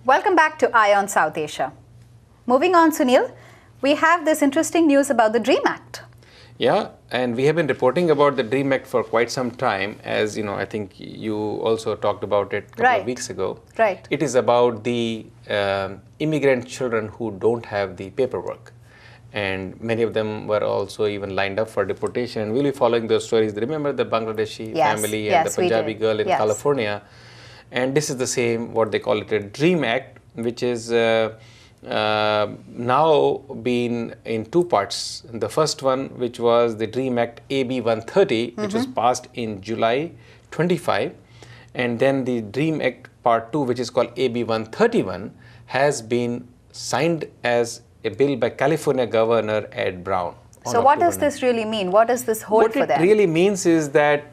Welcome back to Eye on South Asia. Moving on, Sunil, we have this interesting news about the DREAM Act. Yeah, and we have been reporting about the DREAM Act for quite some time. As you know, I think you also talked about it a couple of weeks ago. Right. It is about the immigrant children who don't have the paperwork. And many of them were also even lined up for deportation. And we'll be following those stories. Remember the Bangladeshi family and the Punjabi girl in California. And this is the same, what they call it, a DREAM Act, which is now been in two parts. The first one, which was the DREAM Act AB 130, which was passed in July 25. And then the DREAM Act Part 2, which is called AB 131, has been signed as a bill by California Governor Ed Brown. So what does this really mean? What does this hold for them? What it really means is that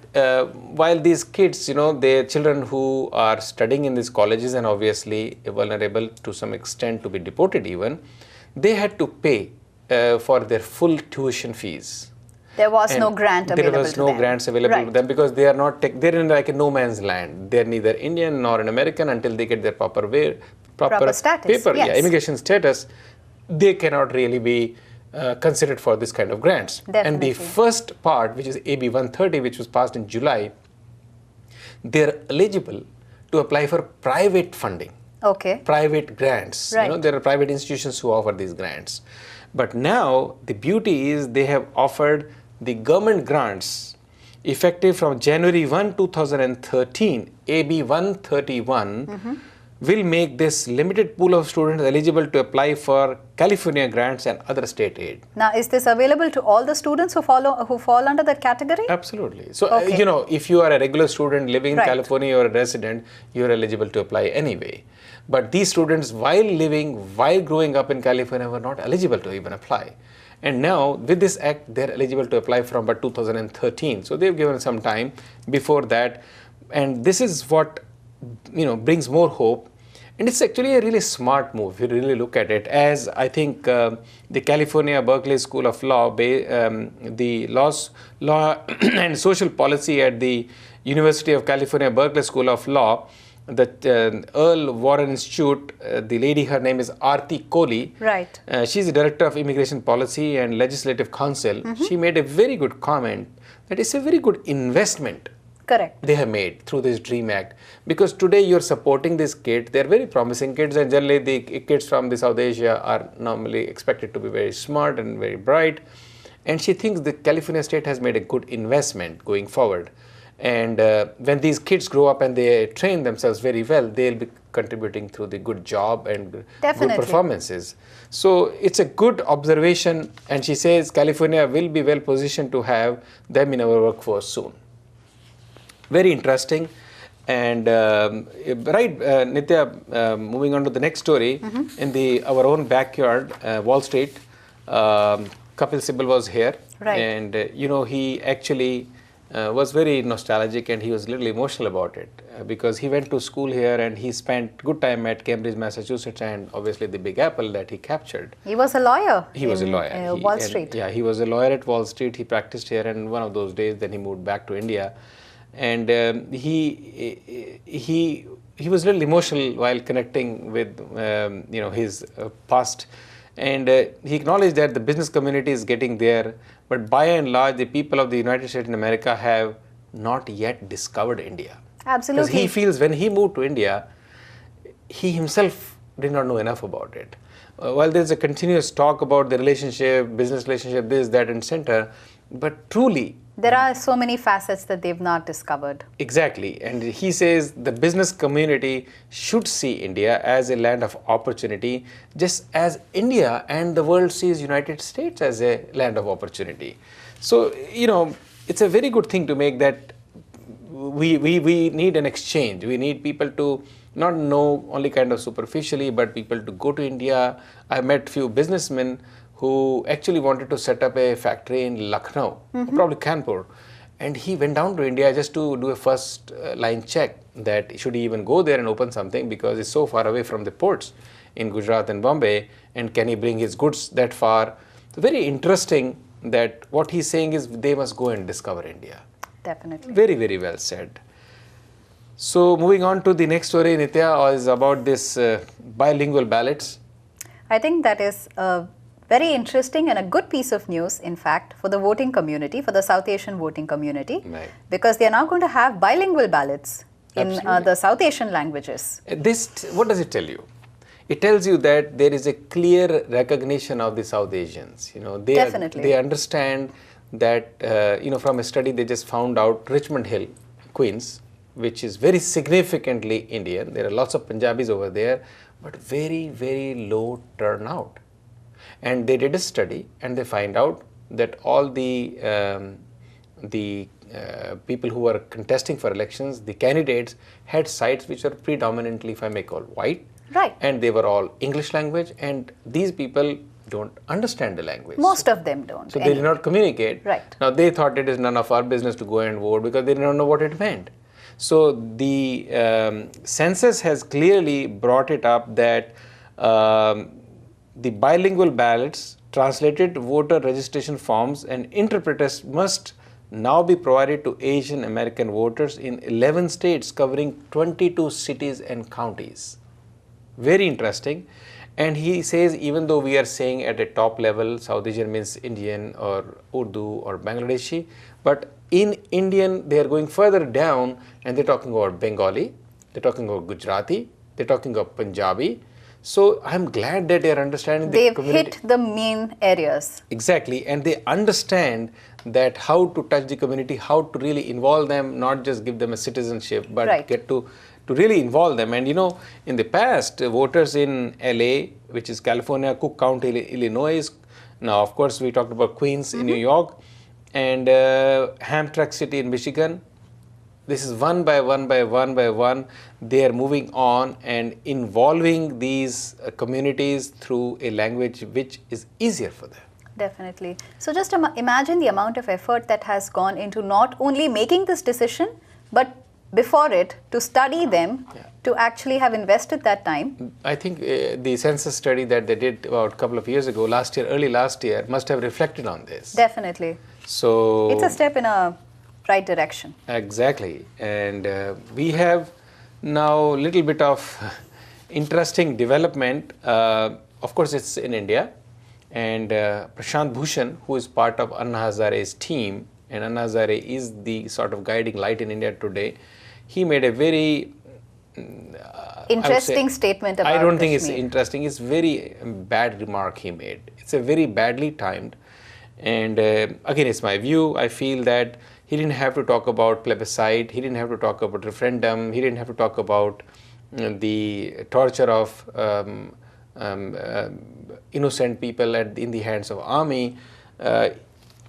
while these kids, they're children who are studying in these colleges and obviously vulnerable to some extent to be deported even, they had to pay for their full tuition fees. There was no grant available to them. There was no grants available to them because they are not, they're in like a no man's land. They're neither Indian nor an American until they get their proper status, paper, immigration status. They cannot really be considered for this kind of grants. Definitely. And the first part, which is AB 130, which was passed in July, they're eligible to apply for private funding. Okay. Private grants. Right. There are private institutions who offer these grants. But now the beauty is they have offered the government grants effective from January 1, 2013, AB 131, will make this limited pool of students eligible to apply for California grants and other state aid. Now, is this available to all the students who fall under that category? Absolutely. So, if you are a regular student living in California or a resident, you are eligible to apply anyway. But these students, while growing up in California, were not eligible to even apply. And now, with this act, they're eligible to apply from about 2013. So, they've given some time before that. And this is what, brings more hope. And it's actually a really smart move if you really look at it, as I think the California Berkeley School of Law, the Law and Social Policy at the University of California Berkeley School of Law, the Earl Warren Institute, the lady, her name is Aarti Kohli. Right. She's the Director of Immigration Policy and Legislative Council. She made a very good comment that it's a very good investment. Correct. They have made through this DREAM Act, because today you're supporting these kids. They're very promising kids, and generally the kids from the South Asia are normally expected to be very smart and very bright. And she thinks the California state has made a good investment going forward. And when these kids grow up and they train themselves very well, they'll be contributing through the good job and good performances. So it's a good observation, and she says California will be well positioned to have them in our workforce soon. Very interesting. And Nitya, moving on to the next story, in our own backyard, Wall Street, Kapil Sibal was here. Right. And, he actually was very nostalgic, and he was a little emotional about it because he went to school here and he spent good time at Cambridge, Massachusetts, and obviously the Big Apple that he captured. He was a lawyer. He was a lawyer. Wall Street. Yeah, he was a lawyer at Wall Street. He practiced here, and one of those days then he moved back to India. And he was a little emotional while connecting with his past, and he acknowledged that the business community is getting there, but by and large the people of the United States in America have not yet discovered India. Absolutely. Because he feels when he moved to India, he himself did not know enough about it. While there's a continuous talk about the relationship, business relationship, this, that, and center, but truly, there are so many facets that they've not discovered. Exactly. And he says the business community should see India as a land of opportunity, just as India and the world sees United States as a land of opportunity. So, it's a very good thing to make that we need an exchange. We need people to not know only kind of superficially, but people to go to India. I met few businessmen who actually wanted to set up a factory in Lucknow, probably Kanpur. And he went down to India just to do a first line check that should he even go there and open something, because it's so far away from the ports in Gujarat and Bombay, and can he bring his goods that far? So very interesting that what he's saying is they must go and discover India. Definitely. Very, very well said. So moving on to the next story, Nitya, is about this bilingual ballots. I think that is a very interesting and a good piece of news, in fact, for the voting community, for the South Asian voting community, Right. because they are now going to have bilingual ballots in Absolutely. the South Asian languages. What does it tell you? It tells you that there is a clear recognition of the South Asians. Definitely. They understand that, from a study they just found out Richmond Hill, Queens, which is very significantly Indian. There are lots of Punjabis over there, but very, very low turnout. And they did a study and they find out that all the people who were contesting for elections, the candidates had sites which are predominantly, if I may call, white. Right. And they were all English language, and these people don't understand the language. Most of them don't. So they did not communicate. Right. Now they thought it is none of our business to go and vote because they did not know what it meant. So the census has clearly brought it up that the bilingual ballots, translated voter registration forms, and interpreters must now be provided to Asian American voters in 11 states covering 22 cities and counties. Very interesting. And he says, even though we are saying at a top level, South Asian means Indian or Urdu or Bangladeshi, but in Indian, they are going further down and they're talking about Bengali, they're talking about Gujarati, they're talking about Punjabi. So I'm glad that they're understanding the They've community. hit the main areas. Exactly, and they understand that how to touch the community, how to really involve them, not just give them a citizenship, but Right. get to really involve them. And in the past, voters in LA, which is California, Cook County, Illinois, now of course we talked about Queens in New York, and Hamtramck City in Michigan. This is one by one, they are moving on and involving these communities through a language which is easier for them. Definitely. So just imagine the amount of effort that has gone into not only making this decision, but before it, to study them, to actually have invested that time. I think the census study that they did about a couple of years ago, early last year, must have reflected on this. Definitely. So It's a step in a right direction. Exactly. And we have now a little bit of interesting development. Of course, it's in India. And Prashant Bhushan, who is part of Anna Hazare's team, and Anna Hazare is the sort of guiding light in India today, he made a very Interesting statement about I don't think it's Kashmir. interesting. It's very bad remark he made. It's a very badly timed. And again, it's my view. I feel that he didn't have to talk about plebiscite. He didn't have to talk about referendum. He didn't have to talk about the torture of innocent people in the hands of army.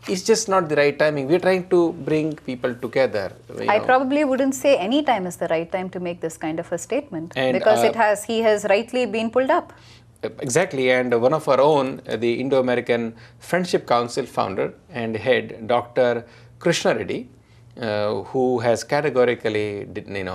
It's just not the right timing. We're trying to bring people together. I probably wouldn't say any time is the right time to make this kind of a statement, And, because he has rightly been pulled up. Exactly, and one of our own, the Indo-American Friendship Council founder and head, Dr. Krishna Reddy, who has categorically, made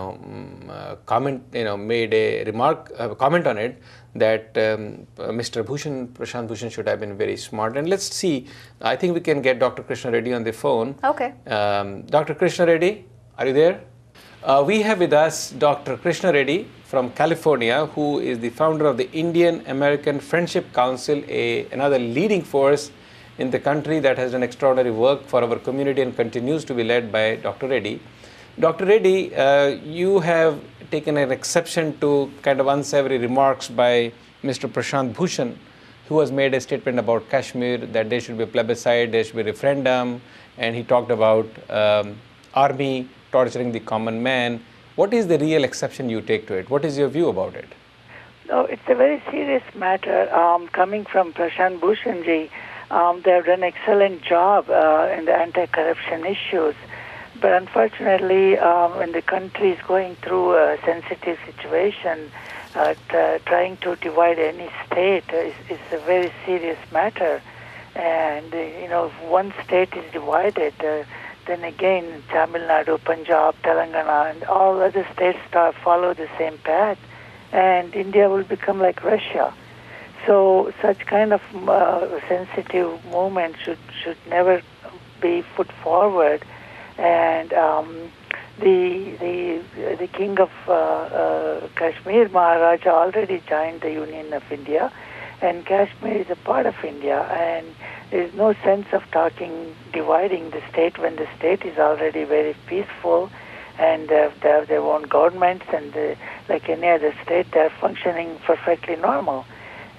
a comment on it that Mr. Prashant Bhushan should have been very smart. And let's see, I think we can get Dr. Krishna Reddy on the phone. Okay. Dr. Krishna Reddy, are you there? We have with us Dr. Krishna Reddy from California, who is the founder of the Indian American Friendship Council, another leading force in the country that has done extraordinary work for our community and continues to be led by Dr. Reddy. Dr. Reddy, you have taken an exception to kind of unsavory remarks by Mr. Prashant Bhushan, who has made a statement about Kashmir, that there should be a plebiscite, there should be a referendum, and he talked about army torturing the common man. What is the real exception you take to it? What is your view about it? No, it's a very serious matter. Coming from Prashant Bhushanji, they have done an excellent job in the anti-corruption issues. But unfortunately, when the country is going through a sensitive situation, trying to divide any state is a very serious matter. And, if one state is divided, then again, Tamil Nadu, Punjab, Telangana, and all other states follow the same path, and India will become like Russia. So such kind of sensitive movement should never be put forward. And the king of Kashmir, Maharaja, already joined the Union of India, and Kashmir is a part of India, and there is no sense of dividing the state when the state is already very peaceful, and they have their own governments, and like any other state, they are functioning perfectly normal.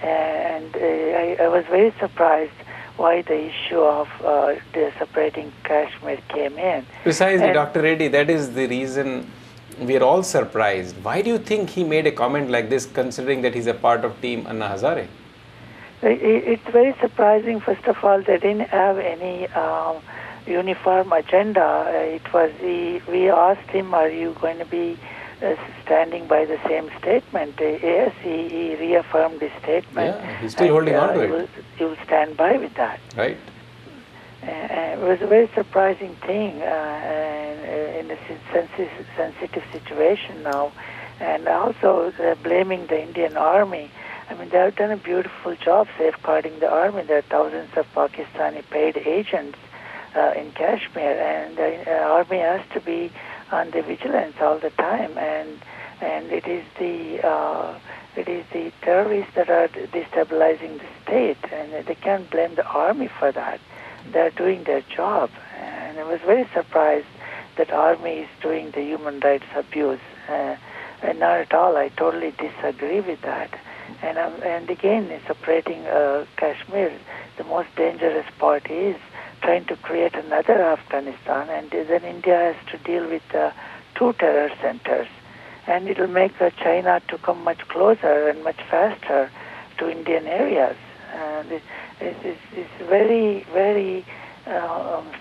And I was very surprised why the issue of separating Kashmir came in. Precisely, And Dr. Reddy, that is the reason we are all surprised. Why do you think he made a comment like this, considering that he's a part of Team Anna Hazare? It's very surprising. First of all, they didn't have any uniform agenda. We asked him, "Are you going to be standing by the same statement?" Yes, he reaffirmed his statement. Yeah, he's still holding on to it. He will stand by with that. Right. It was a very surprising thing in a sensitive situation now, and also blaming the Indian Army. I mean, they have done a beautiful job safeguarding the army. There are thousands of Pakistani paid agents in Kashmir, and the army has to be on the vigilance all the time. And it is the terrorists that are destabilizing the state, and they can't blame the army for that. They're doing their job, and I was very surprised that army is doing the human rights abuse. And not at all. I totally disagree with that. And again, separating Kashmir, the most dangerous part is trying to create another Afghanistan, and then India has to deal with two terror centers, and it will make China to come much closer and much faster to Indian areas. It's very, very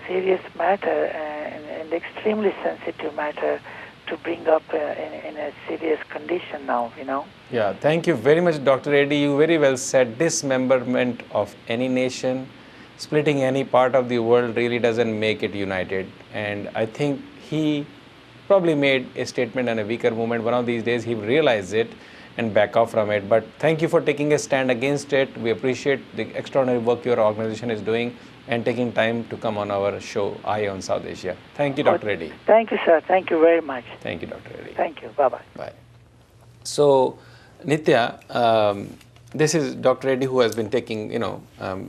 serious matter and extremely sensitive matter to bring up in a serious condition now, Yeah, thank you very much, Dr. Reddy. You very well said. Dismemberment of any nation, splitting any part of the world really doesn't make it united. And I think he probably made a statement and a weaker moment. One of these days he will realize it and back off from it. But thank you for taking a stand against it. We appreciate the extraordinary work your organization is doing and taking time to come on our show, Eye on South Asia. Thank you, Dr. Reddy. Thank you, sir. Thank you very much. Thank you, Dr. Reddy. Thank you. Bye-bye. Bye. So, Nitya, this is Dr. Reddy who has been taking,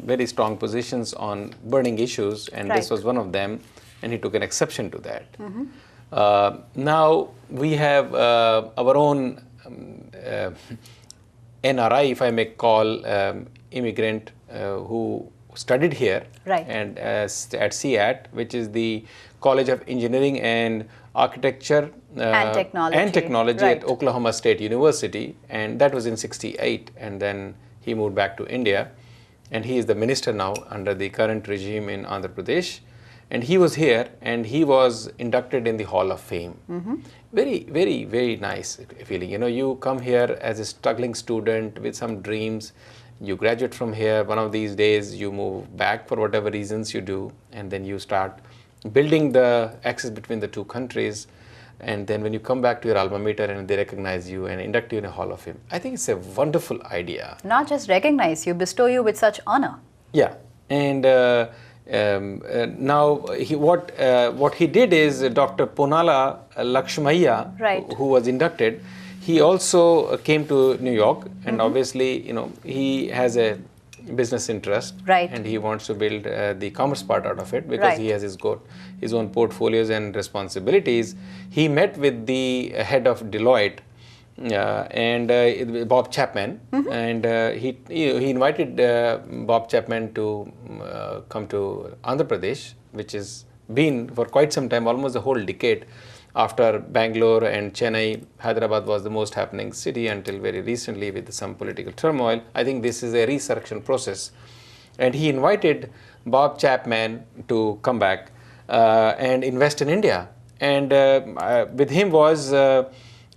very strong positions on burning issues, and this was one of them, and he took an exception to that. Now we have our own NRI, if I may call, immigrant who studied here and at CIAT, which is the College of Engineering and Architecture and Technology at Oklahoma State University, and that was in '68, and then he moved back to India, and he is the minister now under the current regime in Andhra Pradesh, and he was here and he was inducted in the Hall of Fame. Very, very, very nice feeling. You come here as a struggling student with some dreams. You graduate from here, one of these days you move back for whatever reasons you do, and then you start building the access between the two countries, and then when you come back to your alma mater and they recognize you and induct you in a Hall of Fame, I think it's a wonderful idea. Not just recognize you, bestow you with such honor. Yeah, and now what he did is Dr. Ponala Lakshmaiah, who was inducted, he also came to New York, and obviously, he has a business interest, and he wants to build the commerce part out of it because he has his own portfolios and responsibilities. He met with the head of Deloitte and Bob Chapman, and he invited Bob Chapman to come to Andhra Pradesh, which has been for quite some time, almost a whole decade. After Bangalore and Chennai, Hyderabad was the most happening city until very recently with some political turmoil. I think this is a resurrection process. And he invited Bob Chapman to come back and invest in India. And with him was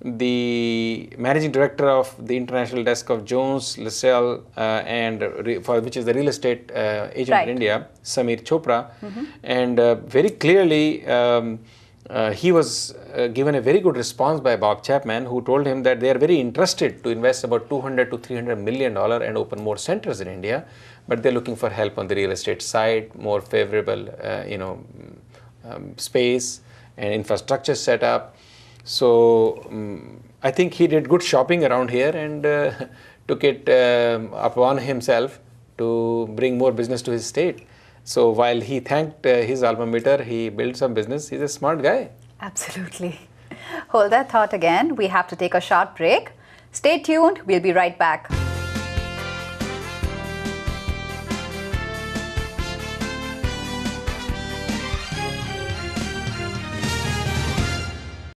the managing director of the international desk of Jones, LaSalle, which is the real estate agent in India, Samir Chopra. And very clearly, he was given a very good response by Bob Chapman, who told him that they are very interested to invest about $200 to $300 million and open more centers in India, but they're looking for help on the real estate side, more favorable, space, and infrastructure set up. So I think he did good shopping around here and took it upon himself to bring more business to his state. So while he thanked his alma mater, he built some business. He's a smart guy. Absolutely. Hold that thought again. We have to take a short break. Stay tuned. We'll be right back.